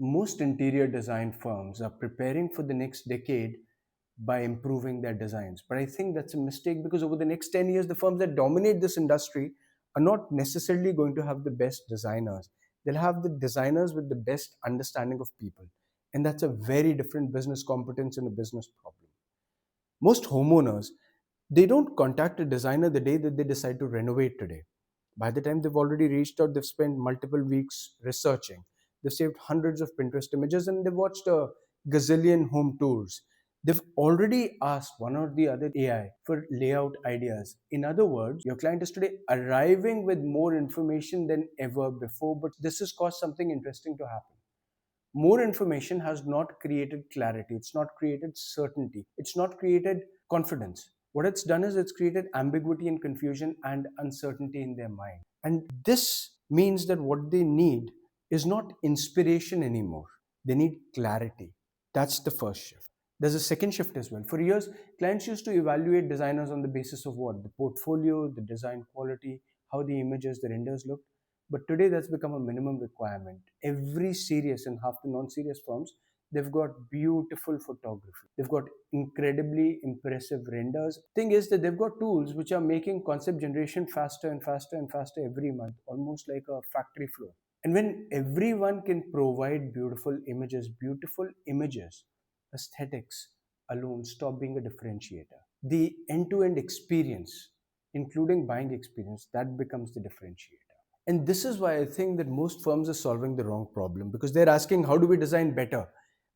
Most interior design firms are preparing for the next decade by improving their designs. But I think that's a mistake because over the next 10 years, the firms that dominate this industry are not necessarily going to have the best designers. They'll have the designers with the best understanding of people. And that's a very different business competence and a business problem. Most homeowners, they don't contact a designer the day that they decide to renovate today. By the time they've already reached out, they've spent multiple weeks researching. They've saved hundreds of Pinterest images and they've watched a gazillion home tours. They've already asked one or the other AI for layout ideas. In other words, your client is today arriving with more information than ever before, but this has caused something interesting to happen. More information has not created clarity, it's not created certainty, it's not created confidence. What it's done is it's created ambiguity and confusion and uncertainty in their mind. And this means that what they need is not inspiration anymore, they need clarity. That's the first shift. There's a second shift as well. For years, clients used to evaluate designers on the basis of what? The portfolio, the design quality, how the images, the renders look. But today that's become a minimum requirement. Every serious and half the non-serious firms, they've got beautiful photography. They've got incredibly impressive renders. Thing is that they've got tools which are making concept generation faster and faster and faster every month, almost like a factory floor. And when everyone can provide beautiful images, aesthetics alone stop being a differentiator. The end-to-end experience, including buying experience, that becomes the differentiator. And this is why I think that most firms are solving the wrong problem because they're asking, how do we design better?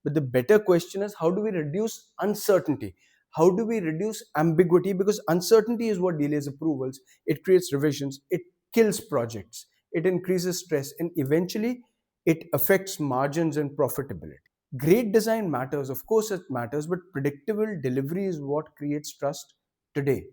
But the better question is, how do we reduce uncertainty? How do we reduce ambiguity? Because uncertainty is what delays approvals, it creates revisions, it kills projects, it increases stress, and eventually it affects margins and profitability. Great design matters, of course, it matters, but predictable delivery is what creates trust today.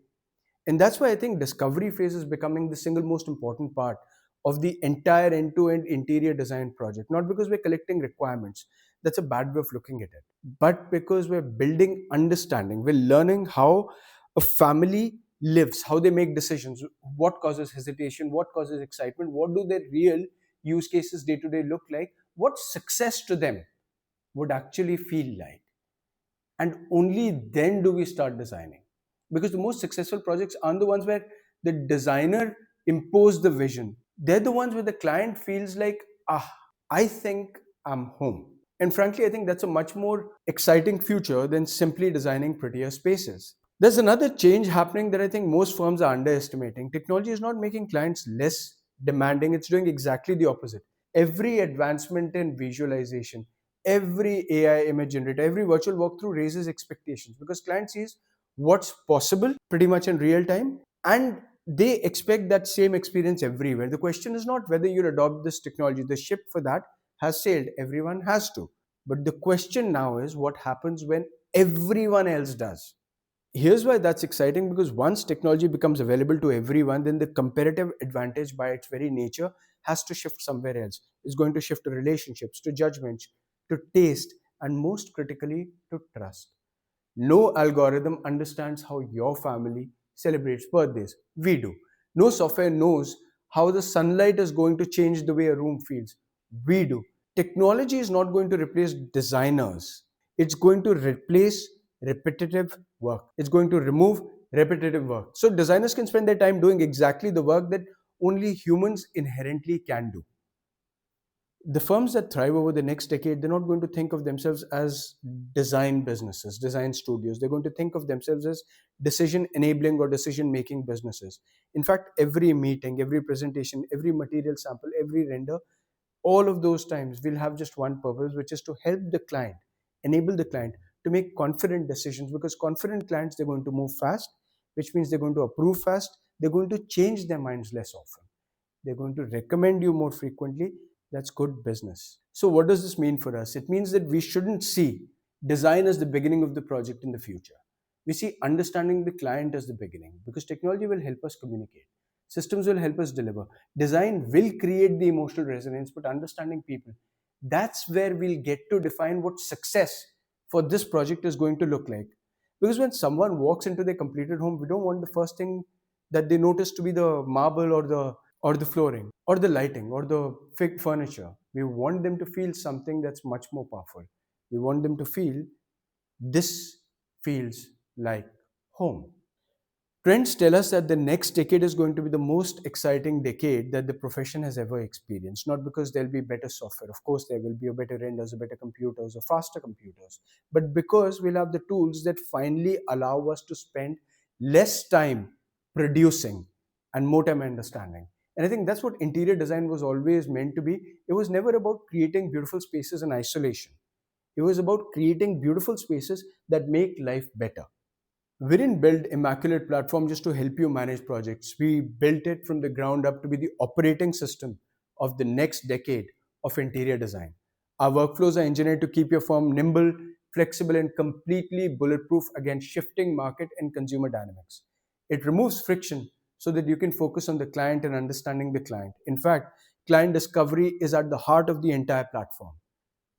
And that's why I think discovery phase is becoming the single most important part of the entire end-to-end interior design project. Not because we're collecting requirements, that's a bad way of looking at it, but because we're building understanding. We're learning how a family lives, how they make decisions, what causes hesitation, what causes excitement, what do their real use cases day to day look like, what success to them would actually feel like. And only then do we start designing, because the most successful projects aren't the ones where the designer imposed the vision. They're the ones where the client feels like, ah, I think I'm home. And frankly, I think that's a much more exciting future than simply designing prettier spaces. There's another change happening that I think most firms are underestimating. Technology is not making clients less demanding, it's doing exactly the opposite. Every advancement in visualization, every AI image generator, every virtual walkthrough raises expectations because client sees what's possible pretty much in real time, and they expect that same experience everywhere. The question is not whether you adopt this technology, the ship for that has sailed, everyone has to. But the question now is what happens when everyone else does. Here's why that's exciting, because once technology becomes available to everyone, then the competitive advantage by its very nature has to shift somewhere else. It's going to shift to relationships, to judgments, to taste, and most critically, to trust. No algorithm understands how your family celebrates birthdays. We do. No software knows how the sunlight is going to change the way a room feels. We do. Technology is not going to replace designers. It's going to replace repetitive work. It's going to remove repetitive work. So designers can spend their time doing exactly the work that only humans inherently can do. The firms that thrive over the next decade, they're not going to think of themselves as design businesses, design studios. They're going to think of themselves as decision enabling or decision making businesses. In fact, every meeting, every presentation, every material sample, every render, all of those times will have just one purpose, which is to help the client, enable the client to make confident decisions, because confident clients, they're going to move fast, which means they're going to approve fast, they're going to change their minds less often, they're going to recommend you more frequently. That's good business. So what does this mean for us? It means that we shouldn't see design as the beginning of the project in the future. We see understanding the client as the beginning, because technology will help us communicate. Systems will help us deliver. Design will create the emotional resonance, but understanding people, that's where we'll get to define what success for this project is going to look like. Because when someone walks into their completed home, we don't want the first thing that they notice to be the marble or the flooring or the lighting or the fig furniture. We want them to feel something that's much more powerful. We want them to feel this feels like home. Trends tell us that the next decade is going to be the most exciting decade that the profession has ever experienced. Not because there'll be better software, of course, there will be a better renders, a better computers, or faster computers, but because we'll have the tools that finally allow us to spend less time producing and more time understanding. And I think that's what interior design was always meant to be. It was never about creating beautiful spaces in isolation, it was about creating beautiful spaces that make life better. We didn't build Immaculate platform just to help you manage projects. We built it from the ground up to be the operating system of the next decade of interior design. Our workflows are engineered to keep your firm nimble, flexible, and completely bulletproof against shifting market and consumer dynamics. It removes friction so that you can focus on the client and understanding the client. In fact, client discovery is at the heart of the entire platform.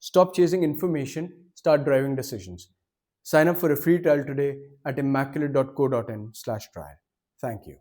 Stop chasing information, start driving decisions. Sign up for a free trial today at immaculate.co.in/trial. Thank you.